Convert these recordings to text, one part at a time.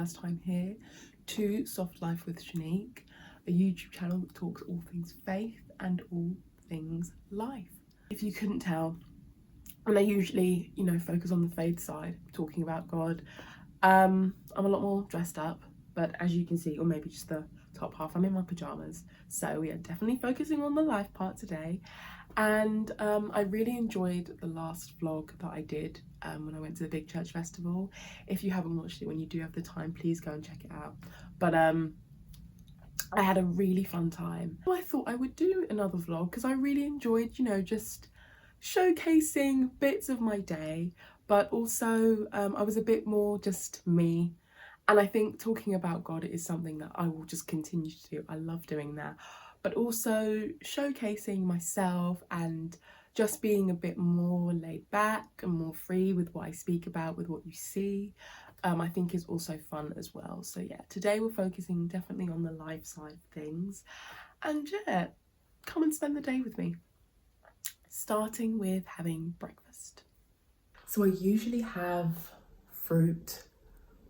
first time here to Soft Life with Shanique, a YouTube channel that talks all things faith and all things life. If you couldn't tell, and I usually, focus on the faith side, talking about God, I'm a lot more dressed up, but as you can see, or maybe just the top half, I'm in my pajamas. So we are definitely focusing on the life part today. And I really enjoyed the last vlog that I did when I went to the Big Church Festival. If you haven't watched it, when you do have the time, please go and check it out. But I had a really fun time. I thought I would do another vlog because I really enjoyed, just showcasing bits of my day, but also I was a bit more just me. And I think talking about God is something that I will just continue to do. I love doing that. But also showcasing myself and just being a bit more laid back and more free with what I speak about, with what you see, I think is also fun as well. So yeah, today we're focusing definitely on the life side of things. And yeah, come and spend the day with me. Starting with having breakfast. So I usually have fruit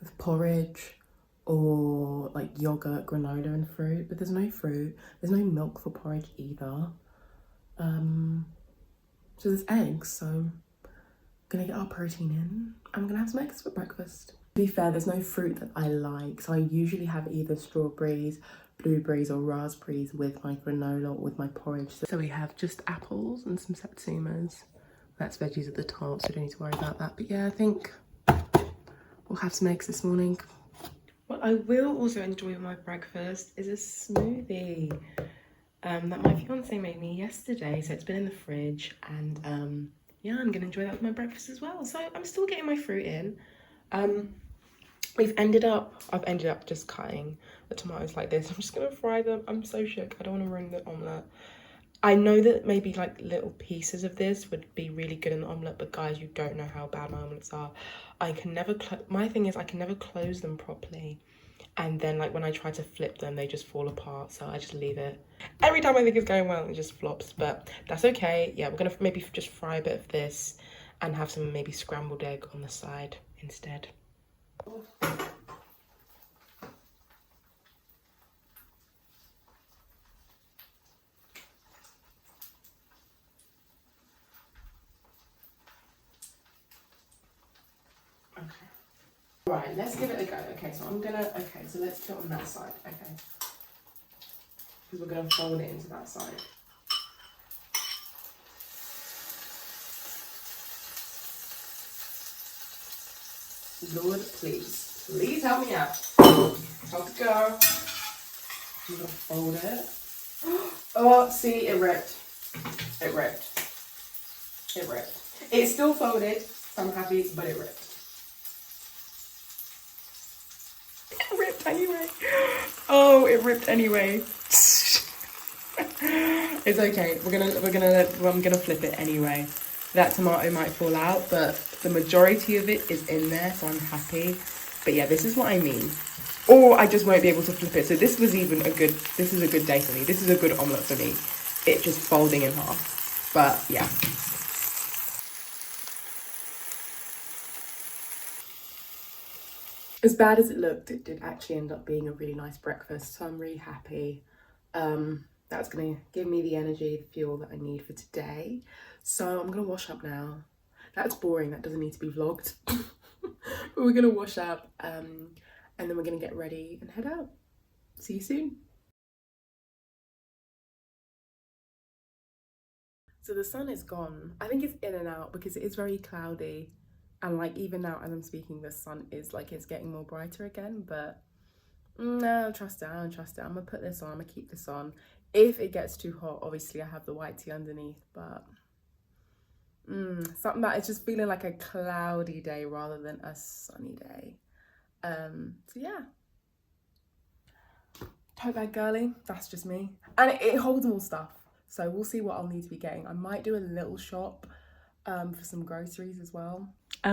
with porridge or like yogurt, granola and fruit, but there's no fruit, there's no milk for porridge either. So there's eggs, so I'm gonna get our protein in. I'm gonna have some eggs for breakfast. To be fair, there's no fruit that I like, so I usually have either strawberries, blueberries or raspberries with my granola or with my porridge. So we have just apples and some satsumas. That's veggies at the top, so don't need to worry about that. But yeah, I think we'll have some eggs this morning. What I will also enjoy with my breakfast is a smoothie that my fiance made me yesterday. So it's been in the fridge, and yeah, I'm gonna enjoy that for my breakfast as well. So I'm still getting my fruit in. I've ended up just cutting the tomatoes like this. I'm just gonna fry them. I'm so shook. I don't want to ruin the omelette. I know that maybe like little pieces of this would be really good in the omelette, but guys, you don't know how bad my omelettes are. My thing is I can never close them properly, and then like when I try to flip them, they just fall apart, so I just leave it. Every time I think it's going well, it just flops, but that's okay. Yeah, we're gonna maybe just fry a bit of this and have some maybe scrambled egg on the side instead. Right, let's give it a go. Okay, so so let's put it on that side, okay. Because we're gonna fold it into that side. Lord, please help me out. Help it go. I'm gonna fold it. Oh, see, it ripped. It ripped. It ripped. It's still folded, so I'm happy, but it ripped. Anyway, oh, it ripped anyway. It's okay. I'm gonna flip it anyway. That tomato might fall out, but the majority of it is in there, so I'm happy. But yeah, this is what I mean. Or I just won't be able to flip it. So this is a good day for me. This is a good omelette for me. It just folding in half. But yeah. As bad as it looked, it did actually end up being a really nice breakfast, so I'm really happy. That's going to give me the energy, the fuel that I need for today. So I'm going to wash up now. That's boring, that doesn't need to be vlogged. But we're going to wash up and then we're going to get ready and head out. See you soon. So the sun is gone. I think it's in and out because it is very cloudy. And like even now as I'm speaking, the sun is like it's getting more brighter again, but no, trust it, I don't trust it. I'm gonna put this on, I'm gonna keep this on. If it gets too hot, obviously I have the white tea underneath, but something that it's just feeling like a cloudy day rather than a sunny day. So yeah. Tote bag girly, that's just me. And it holds more stuff. So we'll see what I'll need to be getting. I might do a little shop for some groceries as well.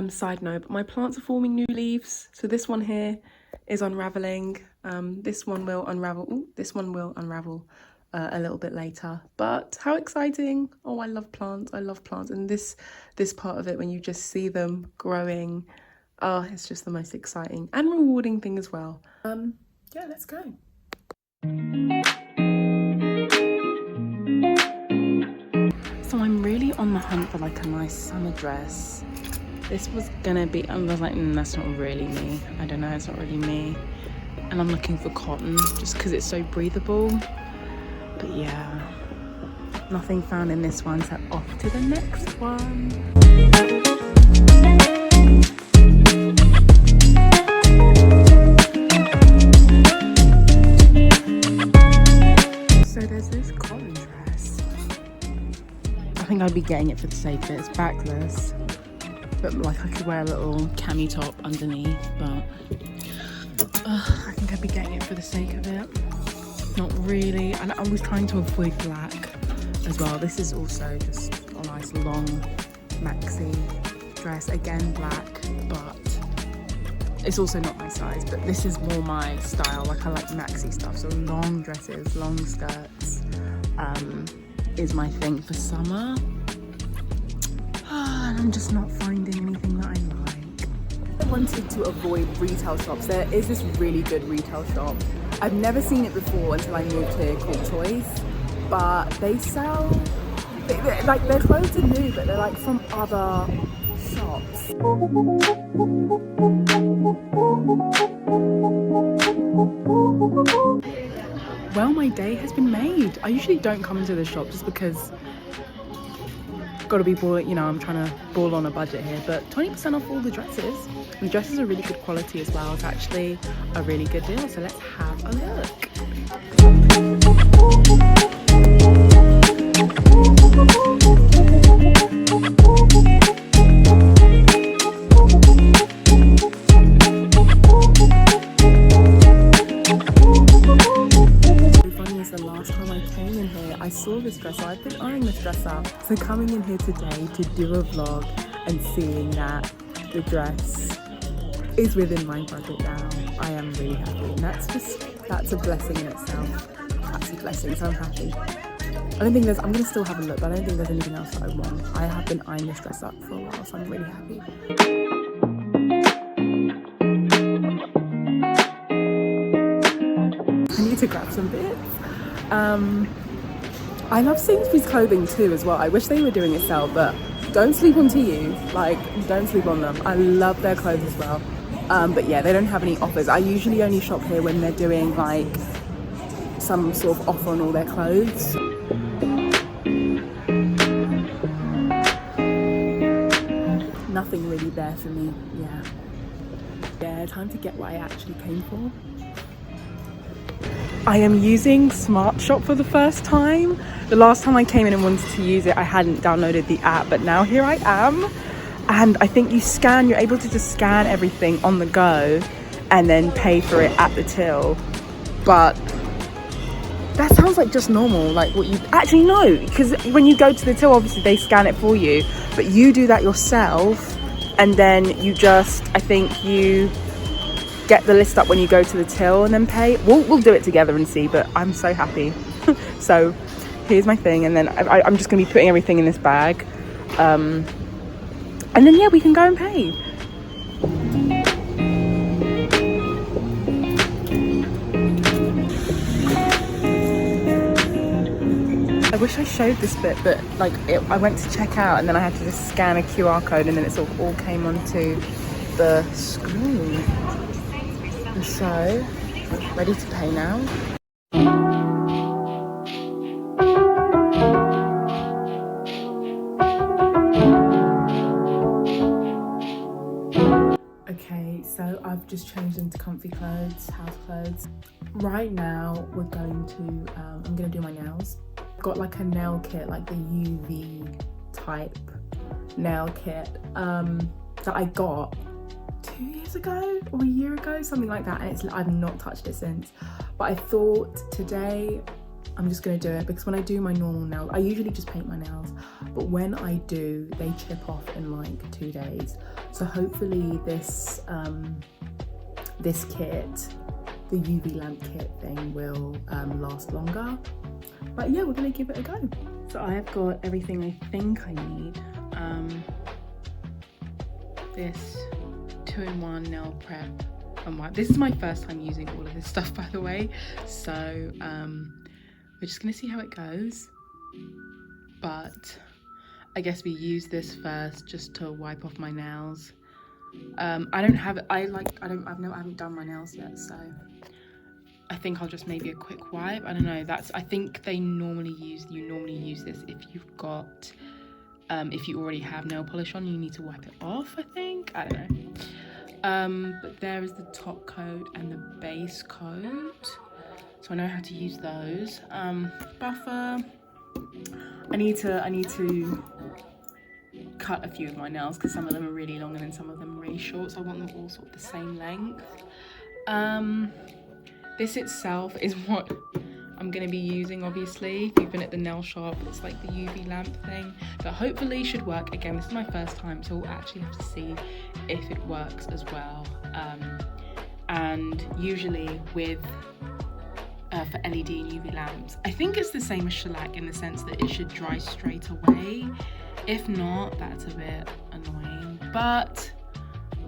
Side note, but my plants are forming new leaves. So this one here is unraveling. This one will unravel. Ooh, this one will unravel a little bit later. But how exciting! Oh, I love plants. I love plants. And this part of it, when you just see them growing, Oh, it's just the most exciting and rewarding thing as well. Yeah, let's go. So I'm really on the hunt for like a nice summer dress. This was gonna be, I was like, that's not really me. I don't know, it's not really me. And I'm looking for cotton just because it's so breathable. But yeah, nothing found in this one, so off to the next one. So there's this cotton dress. I think I'd be getting it for the sake of it. It's backless, but like I could wear a little cami top underneath, but I think I'd be getting it for the sake of it. Not really. And I was trying to avoid black as well. This is also just a nice long maxi dress, again black, but it's also not my size, but this is more my style. Like I like maxi stuff, so long dresses, long skirts is my thing for summer. And I'm just not finding anything that I like. I wanted to avoid retail shops. There is this really good retail shop. I've never seen it before until I moved here, called Choice, but they sell, like their clothes are new, but they're like from other shops. Well, my day has been made. I usually don't come into the shop just because gotta be ball, you know, I'm trying to ball on a budget here, but 20% off all the dresses. And the dresses are really good quality as well. It's actually a really good deal, so let's have a look. I saw this dress, so I've been eyeing this dress up. So coming in here today to do a vlog and seeing that the dress is within my budget now, I am really happy. And that's a blessing in itself. That's a blessing, so I'm happy. I don't think I'm gonna still have a look, but I don't think there's anything else that I want. I have been eyeing this dress up for a while, so I'm really happy. I need to grab some bits. I love Sainsbury's clothing too as well. I wish they were doing a sale, but don't sleep on TU. Like, don't sleep on them. I love their clothes as well. But yeah, they don't have any offers. I usually only shop here when they're doing like some sort of offer on all their clothes. Nothing really there for me, yeah, time to get what I actually came for. I am using Smart Shop for the first time. The last time I came in and wanted to use it, I hadn't downloaded the app, but now here I am. And I think you're able to just scan everything on the go and then pay for it at the till. But that sounds like just normal, like what you, actually no, because when you go to the till, obviously they scan it for you, but you do that yourself, and then you just, I think you get the list up when you go to the till and then pay. We'll do it together and see, but I'm so happy. So here's my thing, and then I'm just gonna be putting everything in this bag, and then yeah, we can go and pay. I wish I showed this bit, but like I went to check out and then I had to just scan a QR code and then it sort of all came onto the screen. And so, ready to pay now. Okay, so I've just changed into comfy clothes, house clothes. Right now, we're going to, I'm gonna do my nails. Got like a nail kit, like the UV type nail kit that I got 2 years ago or a year ago, something like that, and I've not touched it since. But I thought today I'm just gonna do it because when I do my normal nails, I usually just paint my nails, but when I do, they chip off in like 2 days. So hopefully this this kit, the UV lamp kit thing, will last longer. But yeah, we're gonna give it a go. So I have got everything I think I need. This 2-in-1 nail prep and wipe. This is my first time using all of this stuff, by the way, so we're just gonna see how it goes. But I guess we use this first just to wipe off my nails. I haven't done my nails yet, so I think I'll just maybe a quick wipe. I don't know. I think you normally use this if you've got if you already have nail polish on, you need to wipe it off, I think. I don't know. But there is the top coat and the base coat, so I know how to use those. Buffer. I need to cut a few of my nails because some of them are really long and then some of them are really short, so I want them all sort of the same length. This itself is what I'm going to be using, obviously. If you've been at the nail shop, it's like the UV lamp thing that hopefully should work. Again, this is my first time, so we'll actually have to see if it works as well. And usually with for LED and UV lamps, I think it's the same as shellac in the sense that it should dry straight away. If not, that's a bit annoying, but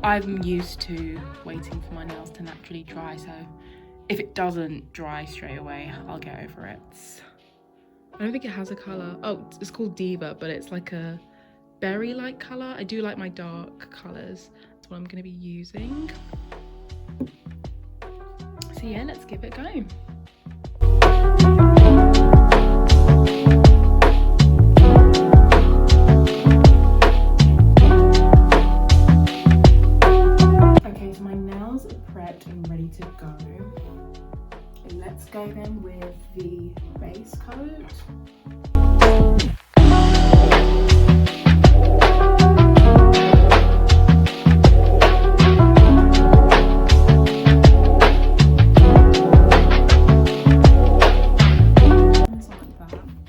I'm used to waiting for my nails to naturally dry, so if it doesn't dry straight away, I'll get over it. I don't think it has a colour. Oh, it's called Diva, but it's like a berry-like colour. I do like my dark colours. That's what I'm going to be using. So yeah, let's give it a go. Okay, so my nails are prepped and ready to go. Let's go then with the base coat.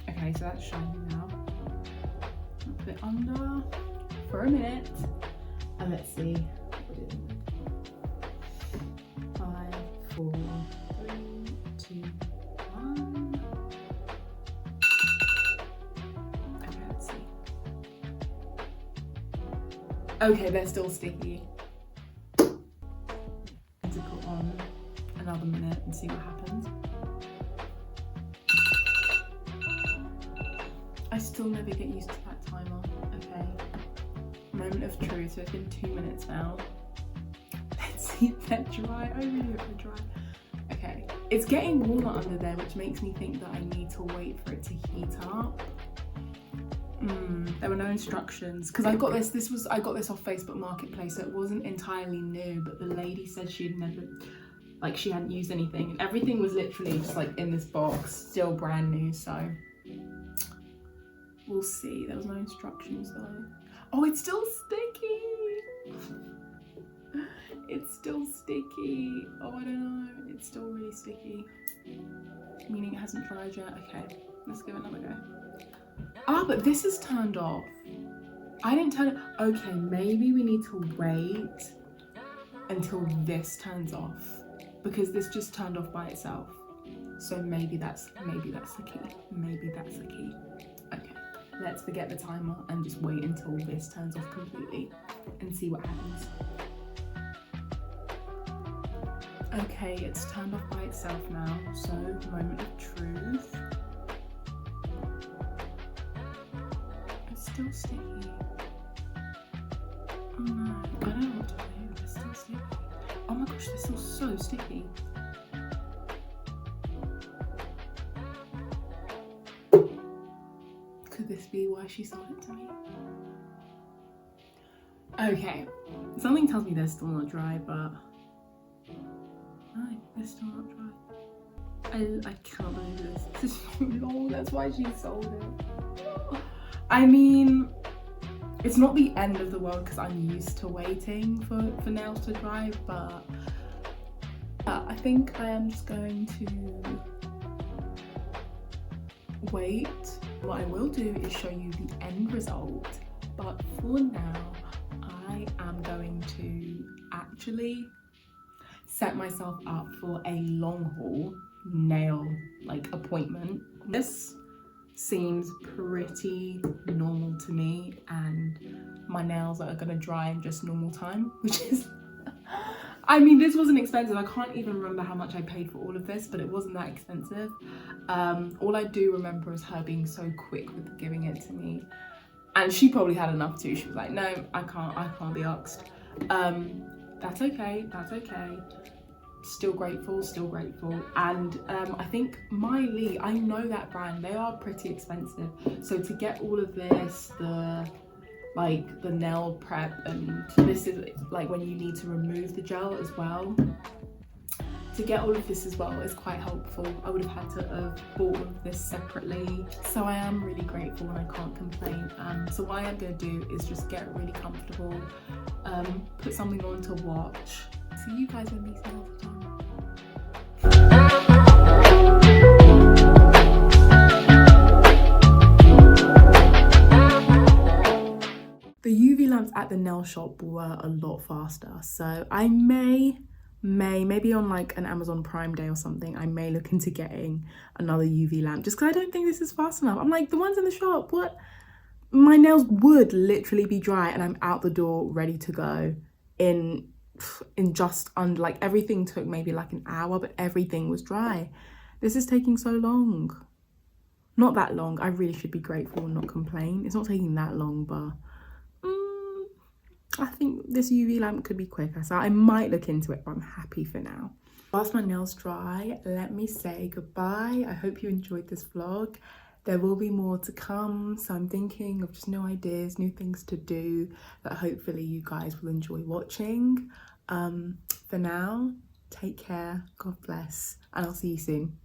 Okay, so that's shiny now. I'll put it under for a minute and let's see what we're doing. 5, 4, 3, 2, 1. Okay, let's see. Okay, they're still sticky. To put on another minute and see what happens. I still never get used to that timer. Okay. Moment of truth. So it's been 2 minutes now. Let's see if they're dry. I really hope they're dry. Okay. It's getting warmer under there, which makes me think that I need to wait for it to heat up. There were no instructions because I got this. I got this off Facebook Marketplace, so it wasn't entirely new. But the lady said she'd never, like, she hadn't used anything, and everything was literally just like in this box, still brand new. So we'll see. There was no instructions though. Oh, it's still sticky. It's still sticky. Oh, I don't know. It's still really sticky. Meaning it hasn't dried yet. Okay, let's give it another go. Ah, but this is turned off. I didn't turn it. Okay, maybe we need to wait until this turns off because this just turned off by itself. So maybe that's the key. Maybe that's the key. Okay, let's forget the timer and just wait until this turns off completely and see what happens. Okay, it's turned off by itself now, so moment of truth. It's still sticky. Oh no, I don't know what to do, it's still sticky. Oh my gosh, this is so sticky. Could this be why she sold it to me? Okay, something tells me they're still not dry, but no, they're still not dry. I can't believe this. This is so long, that's why she sold it. I mean, it's not the end of the world because I'm used to waiting for nails to dry, but I think I am just going to wait. What I will do is show you the end result, but for now, I am going to actually set myself up for a long haul nail appointment. This seems pretty normal to me and my nails are gonna dry in just normal time, which is I mean, this wasn't expensive. I can't even remember how much I paid for all of this, but it wasn't that expensive. All I do remember is her being so quick with giving it to me. And she probably had enough too. She was like, no, I can't be asked. That's okay. Still grateful. And I think Miley, I know that brand, they are pretty expensive. So to get all of this, the nail prep, and this is like when you need to remove the gel as well. To get all of this as well is quite helpful. I would have had to have bought all of this separately. So I am really grateful and I can't complain. So what I am going to do is just get really comfortable, put something on to watch. See you guys when these nails are done. The UV lamps at the nail shop were a lot faster, so I maybe on like an Amazon Prime Day or something, I may look into getting another UV lamp just because I don't think this is fast enough. I'm like, the ones in the shop, what? My nails would literally be dry and I'm out the door ready to go in just under, like, everything took maybe like an hour, but everything was dry. This is taking so long. Not that long. I really should be grateful and not complain. It's not taking that long, but I think this UV lamp could be quicker, so I might look into it, but I'm happy for now. Whilst my nails dry, let me say goodbye. I hope you enjoyed this vlog. There will be more to come, so I'm thinking of just new ideas, new things to do that hopefully you guys will enjoy watching. For now, take care, God bless, and I'll see you soon.